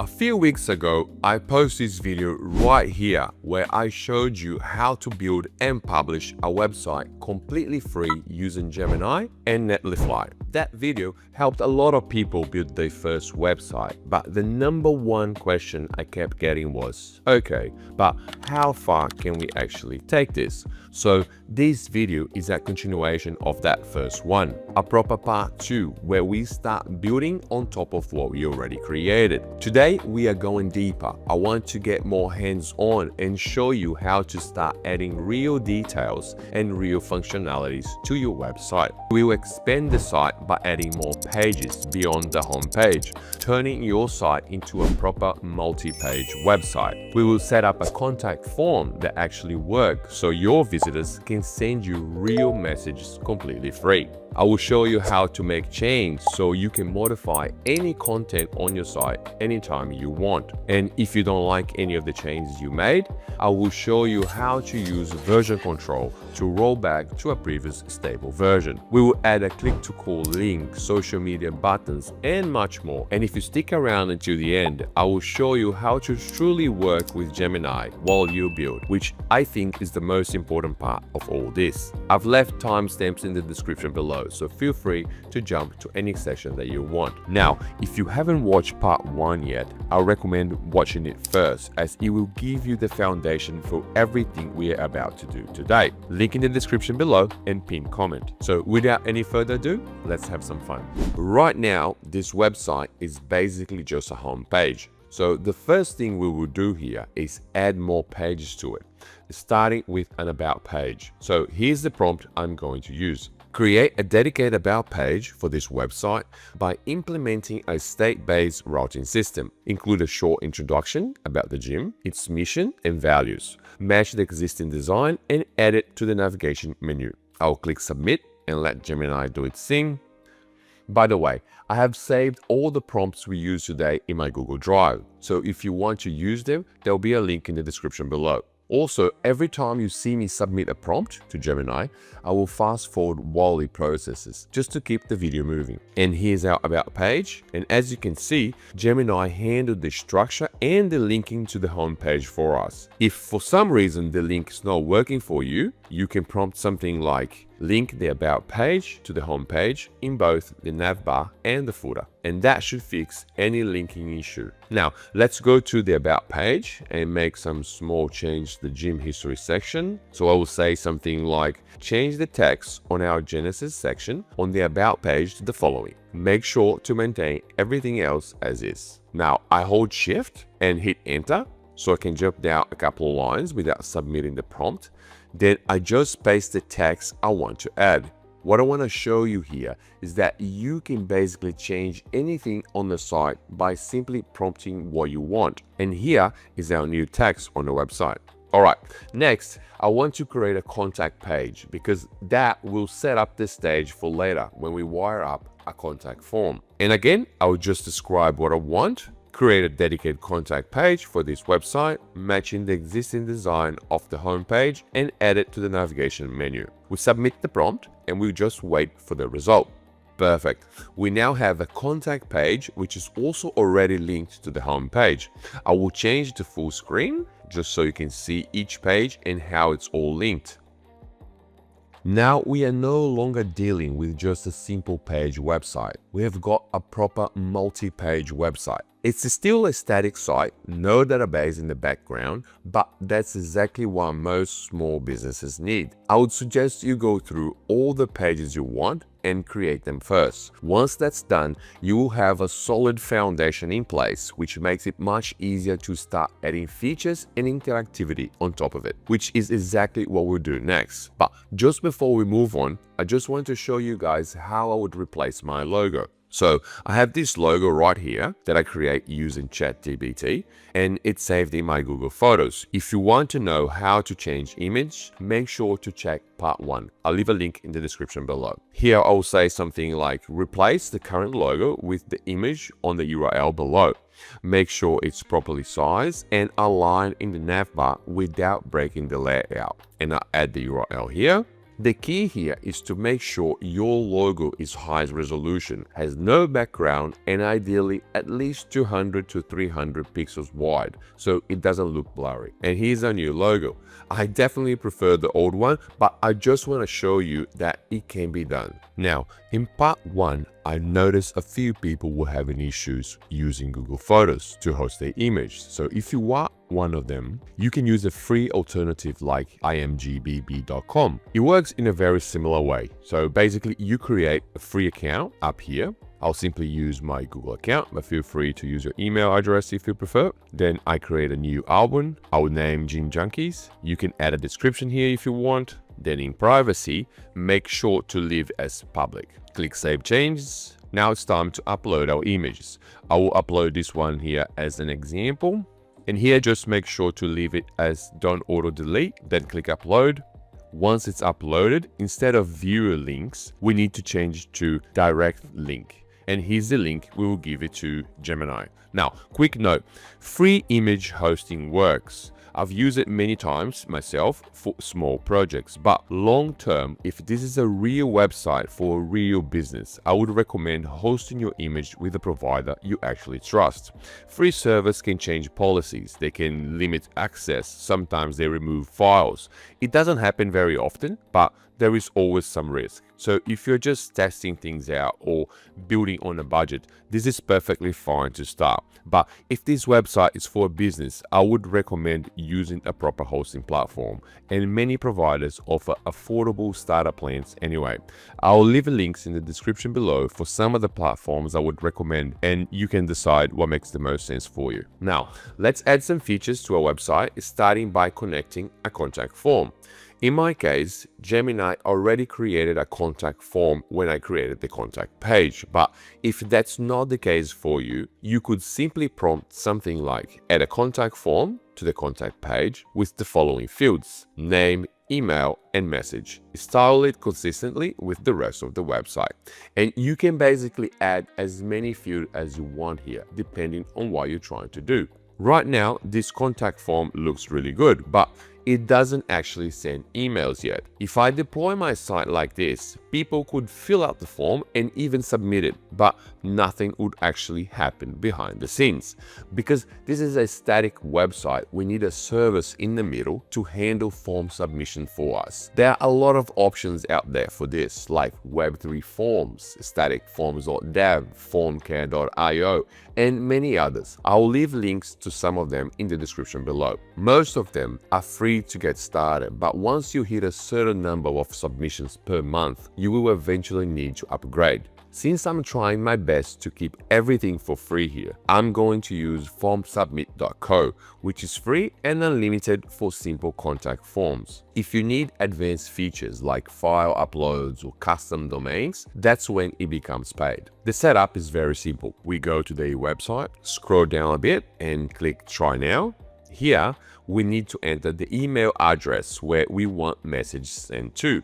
A few weeks ago, I posted this video right here where I showed you how to build and publish a website completely free using Gemini and Netlify. That video helped a lot of people build their first website, but the number one question I kept getting was, okay, but how far can we actually take this? So this video is a continuation of that first one, a proper part 2 where we start building on top of what we already created. Today we are going deeper. I want to get more hands-on and show you how to start adding real details and real functionalities to your website. We will expand the site by adding more pages beyond the home page, turning your site into a proper multi-page website. We will set up a contact form that actually works so your visitors can send you real messages completely free. I will show you how to make changes so you can modify any content on your site anytime you want. And if you don't like any of the changes you made, I will show you how to use version control to roll back to a previous stable version. We will add a click to call link, social media buttons, and much more. And if you stick around until the end, I will show you how to truly work with Gemini while you build, which I think is the most important part of all this. I've left timestamps in the description below, so feel free to jump to any section that you want. Now, if you haven't watched part 1 yet, I recommend watching it first, as it will give you the foundation for everything we are about to do today. Link in the description below and pinned comment. So without any further ado, let's have some fun. Right now, this website is basically just a home page. So the first thing we will do here is add more pages to it, starting with an about page. So here's the prompt I'm going to use. Create a dedicated about page for this website by implementing a state-based routing system. Include a short introduction about the gym, its mission and values. Match the existing design and add it to the navigation menu. I'll click submit and let Gemini do its thing. By the way, I have saved all the prompts we use today in my Google Drive, so if you want to use them, there'll be a link in the description below. Also, every time you see me submit a prompt to Gemini, I will fast forward while it processes, just to keep the video moving. And here's our about page, and as you can see, Gemini handled the structure and the linking to the home page for us. If for some reason the link is not working for you, you can prompt something like link the about page to the home page in both the navbar and the footer, and that should fix any linking issue. Now let's go to the about page and make some small change to the gym history section. So I will say something like change the text on our Genesis section on the about page to the following. Make sure to maintain everything else as is. Now I hold shift and hit enter so I can jump down a couple of lines without submitting the prompt. Then I just paste the text I want to add. What I want to show you here is that you can basically change anything on the site by simply prompting what you want. And here is our new text on the website. Alright, next I want to create a contact page because that will set up the stage for later when we wire up a contact form. And again, I will just describe what I want. Create a dedicated contact page for this website, matching the existing design of the home page and add it to the navigation menu. We submit the prompt and we just wait for the result. Perfect. We now have a contact page which is also already linked to the home page. I will change it to full screen just so you can see each page and how it's all linked. Now we are no longer dealing with just a simple page website. We have got a proper multi-page website. It's still a static site, no database in the background, but that's exactly what most small businesses need. I would suggest you go through all the pages you want and create them first. Once that's done, you will have a solid foundation in place, which makes it much easier to start adding features and interactivity on top of it, which is exactly what we'll do next. But just before we move on, I just want to show you guys how I would replace my logo. So I have this logo right here that I create using ChatGPT, and it's saved in my Google Photos. If you want to know how to change image, make sure to check part 1. I'll leave a link in the description below. Here I'll say something like replace the current logo with the image on the URL below. Make sure it's properly sized and aligned in the navbar without breaking the layout. And I'll add the URL here. The key here is to make sure your logo is high resolution, has no background, and ideally at least 200 to 300 pixels wide so it doesn't look blurry. And here's our new logo. I definitely prefer the old one, but I just want to show you that it can be done. Now, in part 1, I noticed a few people were having issues using Google Photos to host their image. So if you are one of them, you can use a free alternative like imgbb.com. It works in a very similar way. So basically you create a free account up here. I'll simply use my Google account, but feel free to use your email address if you prefer. Then I create a new album. I will name Gene Junkies. You can add a description here if you want. Then in privacy, make sure to leave as public. Click Save Changes. Now it's time to upload our images. I will upload this one here as an example. And here, just make sure to leave it as don't auto delete, then click upload. Once it's uploaded, instead of viewer links, we need to change to direct link. And here's the link, we will give it to Gemini. Now, quick note, free image hosting works. I've used it many times myself for small projects, but long term, if this is a real website for a real business, I would recommend hosting your image with a provider you actually trust. Free servers can change policies, they can limit access, sometimes they remove files. It doesn't happen very often, but there is always some risk. So if you're just testing things out or building on a budget, this is perfectly fine to start. But if this website is for a business, I would recommend using a proper hosting platform. And many providers offer affordable starter plans anyway. I'll leave links in the description below for some of the platforms I would recommend, and you can decide what makes the most sense for you. Now, let's add some features to our website, starting by connecting a contact form. In my case, Gemini already created a contact form when I created the contact page, but if that's not the case for you, you could simply prompt something like add a contact form to the contact page with the following fields: name, email, and message. Style it consistently with the rest of the website. And you can basically add as many fields as you want here, depending on what you're trying to do. Right now, this contact form looks really good, but it doesn't actually send emails yet. If I deploy my site like this, people could fill out the form and even submit it, but nothing would actually happen behind the scenes. Because this is a static website, we need a service in the middle to handle form submission for us. There are a lot of options out there for this, like Web3 Forms, Static Forms.dev, Formcare.io, and many others. I'll leave links to some of them in the description below. Most of them are free to get started, but once you hit a certain number of submissions per month, you will eventually need to upgrade. Since I'm trying my best to keep everything for free here, I'm going to use formsubmit.co, which is free and unlimited for simple contact forms. If you need advanced features like file uploads or custom domains, that's when it becomes paid. The setup is very simple. We go to the website, scroll down a bit and click Try Now. Here, we need to enter the email address where we want message sent to.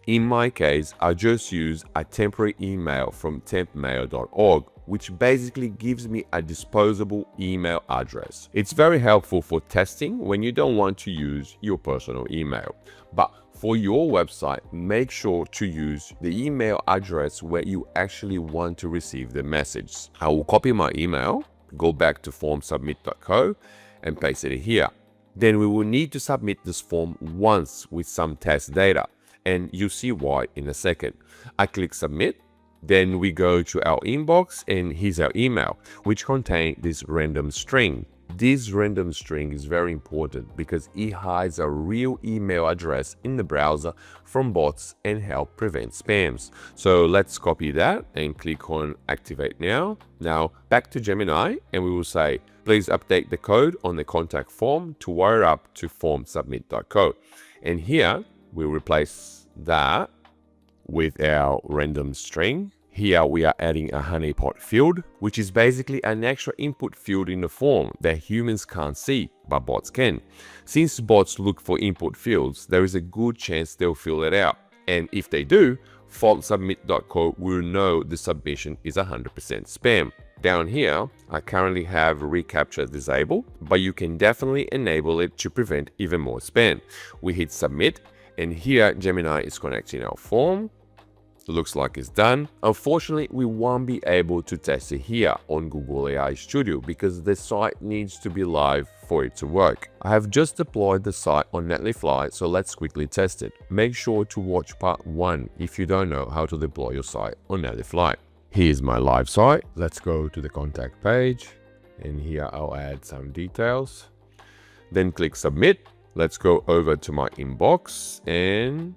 In my case, I just use a temporary email from tempmail.org, which basically gives me a disposable email address. It's very helpful for testing when you don't want to use your personal email. But for your website, make sure to use the email address where you actually want to receive the message. I will copy my email, go back to formsubmit.co and paste it here. Then we will need to submit this form once with some test data, and you'll see why in a second. I click submit, then we go to our inbox and here's our email, which contains this random string. This random string is very important because it hides a real email address in the browser from bots and help prevent spams. So let's copy that and click on activate now. Now back to Gemini and we will say, please update the code on the contact form to wire up to formsubmit.co. And here we'll replace that with our random string. Here we are adding a honeypot field, which is basically an extra input field in the form that humans can't see, but bots can. Since bots look for input fields, there is a good chance they'll fill it out. And if they do, formsubmit.co will know the submission is 100% spam. Down here, I currently have reCAPTCHA disabled, but you can definitely enable it to prevent even more spam. We hit submit, And here Gemini is connecting our form. Looks like it's done. Unfortunately, we won't be able to test it here on Google AI Studio because the site needs to be live for it to work. I have just deployed the site on Netlify, so let's quickly test it. Make sure to watch part 1 if you don't know how to deploy your site on Netlify. Here's my live site. Let's go to the contact page, and here I'll add some details. Then click submit. Let's go over to my inbox, and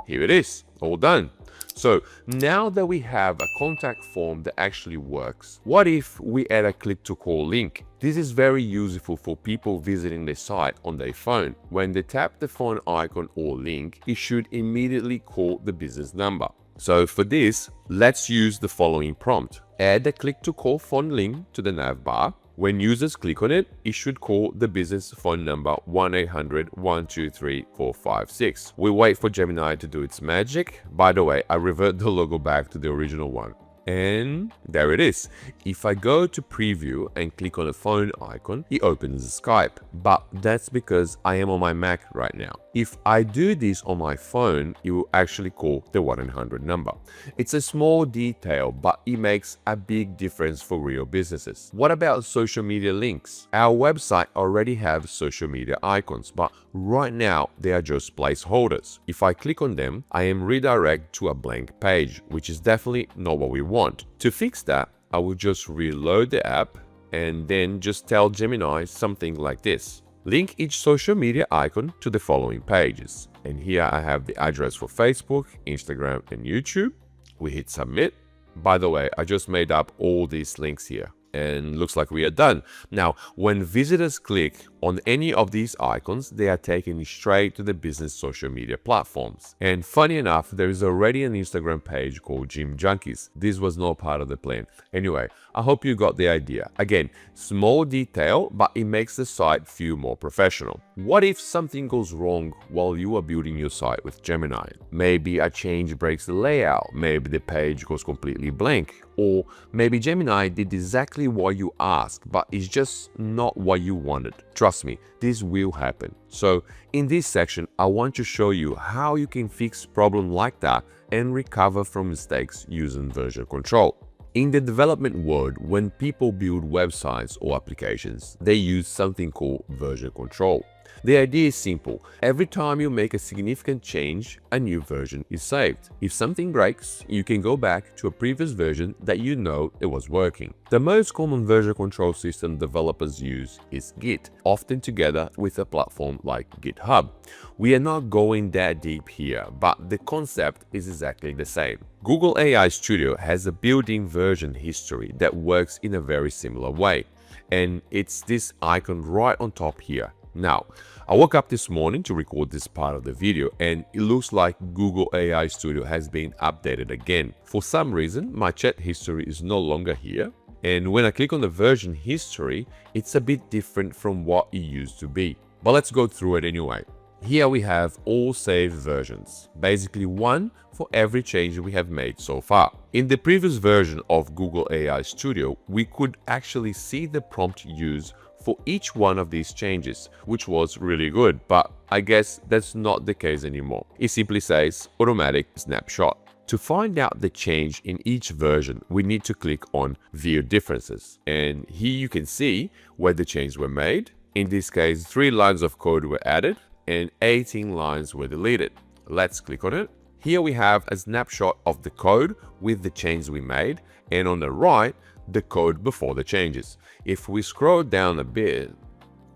here it is, all done. So now that we have a contact form that actually works, what if we add a click to call link? This is very useful for people visiting the site on their phone. When they tap the phone icon or link, it should immediately call the business number. So for this, let's use the following prompt. Add a click to call phone link to the navbar. When users click on it, it should call the business phone number 1-800-123-456. We wait for Gemini to do its magic. By the way, I revert the logo back to the original one. And there it is. If I go to preview and click on the phone icon, it opens Skype. But that's because I am on my Mac right now. If I do this on my phone, it will actually call the 1-800 number. It's a small detail, but it makes a big difference for real businesses. What about social media links? Our website already has social media icons, but right now they are just placeholders. If I click on them, I am redirected to a blank page, which is definitely not what we want. To fix that, I will just reload the app and then just tell Gemini something like this. Link each social media icon to the following pages. And here I have the address for Facebook, Instagram, and YouTube. We hit submit. By the way, I just made up all these links here. And looks like we are done. Now, when visitors click on any of these icons, they are taken straight to the business social media platforms. And funny enough, there is already an Instagram page called Gym Junkies. This was not part of the plan. Anyway, I hope you got the idea. Again, small detail, but it makes the site feel more professional. What if something goes wrong while you are building your site with Gemini? Maybe a change breaks the layout, maybe the page goes completely blank, or maybe Gemini did exactly what you asked, but it's just not what you wanted. Trust me, this will happen. So in this section, I want to show you how you can fix problems like that and recover from mistakes using version control. In the development world, when people build websites or applications, they use something called version control. The idea is simple. Every time you make a significant change, a new version is saved. If something breaks, you can go back to a previous version that you know it was working. The most common version control system developers use is Git, often together with a platform like GitHub. We are not going that deep here, but the concept is exactly the same. Google AI Studio has a built-in version history that works in a very similar way, and it's this icon right on top here. Now, I woke up this morning to record this part of the video, and it looks like Google AI Studio has been updated again. For some reason, my chat history is no longer here, and when I click on the version history, it's a bit different from what it used to be. But let's go through it anyway. Here we have all saved versions, basically one for every change we have made so far. In the previous version of Google AI Studio, we could actually see the prompt used for each one of these changes, which was really good, but I guess that's not the case anymore. It simply says automatic snapshot. To find out the change in each version, we need to click on View Differences, and here you can see where the changes were made. In this case, 3 lines of code were added and 18 lines were deleted. Let's click on it. Here we have a snapshot of the code with the changes we made, and on the right, the code before the changes. If we scroll down a bit,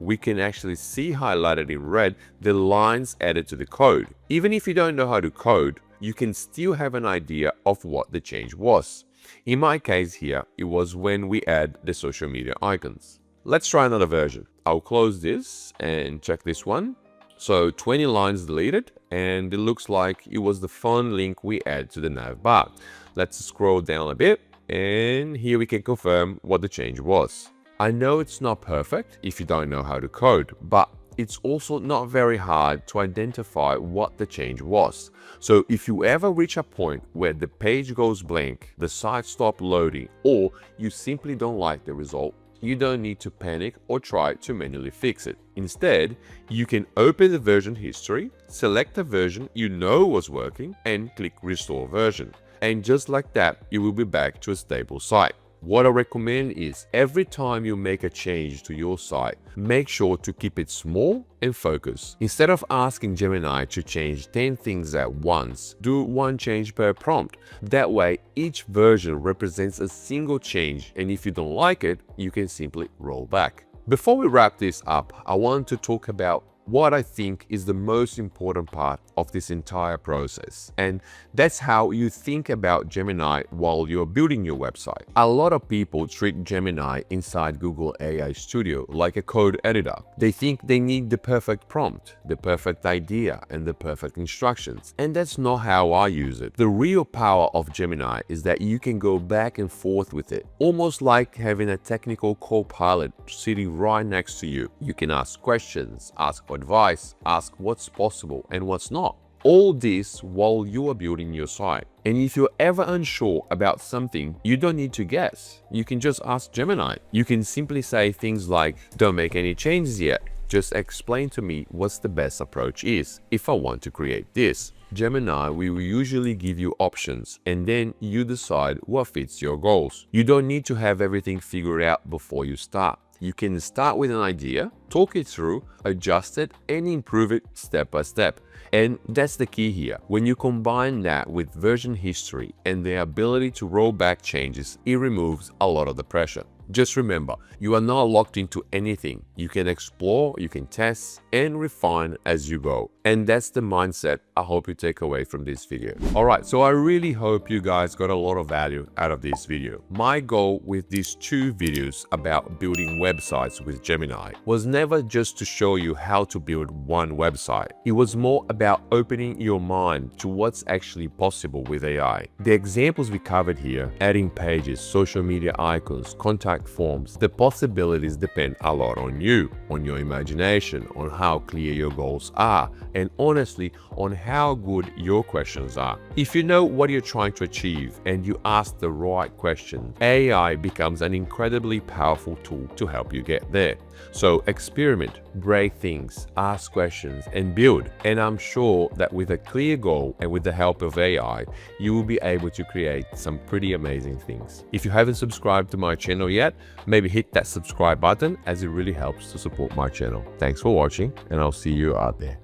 we can actually see highlighted in red the lines added to the code. Even if you don't know how to code, you can still have an idea of what the change was. In my case here, it was when we add the social media icons. Let's try another version. I'll close this and check this one. So 20 lines deleted, and it looks like it was the phone link we add to the navbar. Let's scroll down a bit, and here we can confirm what the change was. I know it's not perfect if you don't know how to code, but it's also not very hard to identify what the change was. So if you ever reach a point where the page goes blank, the site stops loading, or you simply don't like the result, you don't need to panic or try to manually fix it. Instead, you can open the version history, select the version you know was working, and click Restore Version. And just like that, you will be back to a stable site. What I recommend is every time you make a change to your site, make sure to keep it small and focused. Instead of asking Gemini to change 10 things at once, do one change per prompt. That way, each version represents a single change, and if you don't like it, you can simply roll back. Before we wrap this up, I want to talk about what I think is the most important part of this entire process. And that's how you think about Gemini while you're building your website. A lot of people treat Gemini inside Google AI Studio like a code editor. They think they need the perfect prompt, the perfect idea, and the perfect instructions. And that's not how I use it. The real power of Gemini is that you can go back and forth with it, almost like having a technical co-pilot sitting right next to you. You can ask questions, ask advice, ask what's possible and what's not. All this while you are building your site. And if you're ever unsure about something, you don't need to guess. You can just ask Gemini. You can simply say things like, don't make any changes yet. Just explain to me what's the best approach is if I want to create this. Gemini will usually give you options, and then you decide what fits your goals. You don't need to have everything figured out before you start. You can start with an idea, talk it through, adjust it, and improve it step by step. And that's the key here. When you combine that with version history and the ability to roll back changes, it removes a lot of the pressure. Just remember, you are not locked into anything. You can explore, you can test, and refine as you go. And that's the mindset I hope you take away from this video. Alright, so I really hope you guys got a lot of value out of this video. My goal with these two videos about building websites with Gemini was never just to show you how to build one website. It was more about opening your mind to what's actually possible with AI. The examples we covered here, adding pages, social media icons, contact forms, the possibilities depend a lot on you, on your imagination, on how clear your goals are, and honestly, on how good your questions are. If you know what you're trying to achieve and you ask the right question, AI becomes an incredibly powerful tool to help you get there. So experiment, break things, ask questions, and build. And I'm sure that with a clear goal and with the help of AI, you will be able to create some pretty amazing things. If you haven't subscribed to my channel yet, maybe hit that subscribe button, as it really helps to support my channel. Thanks for watching, and I'll see you out there.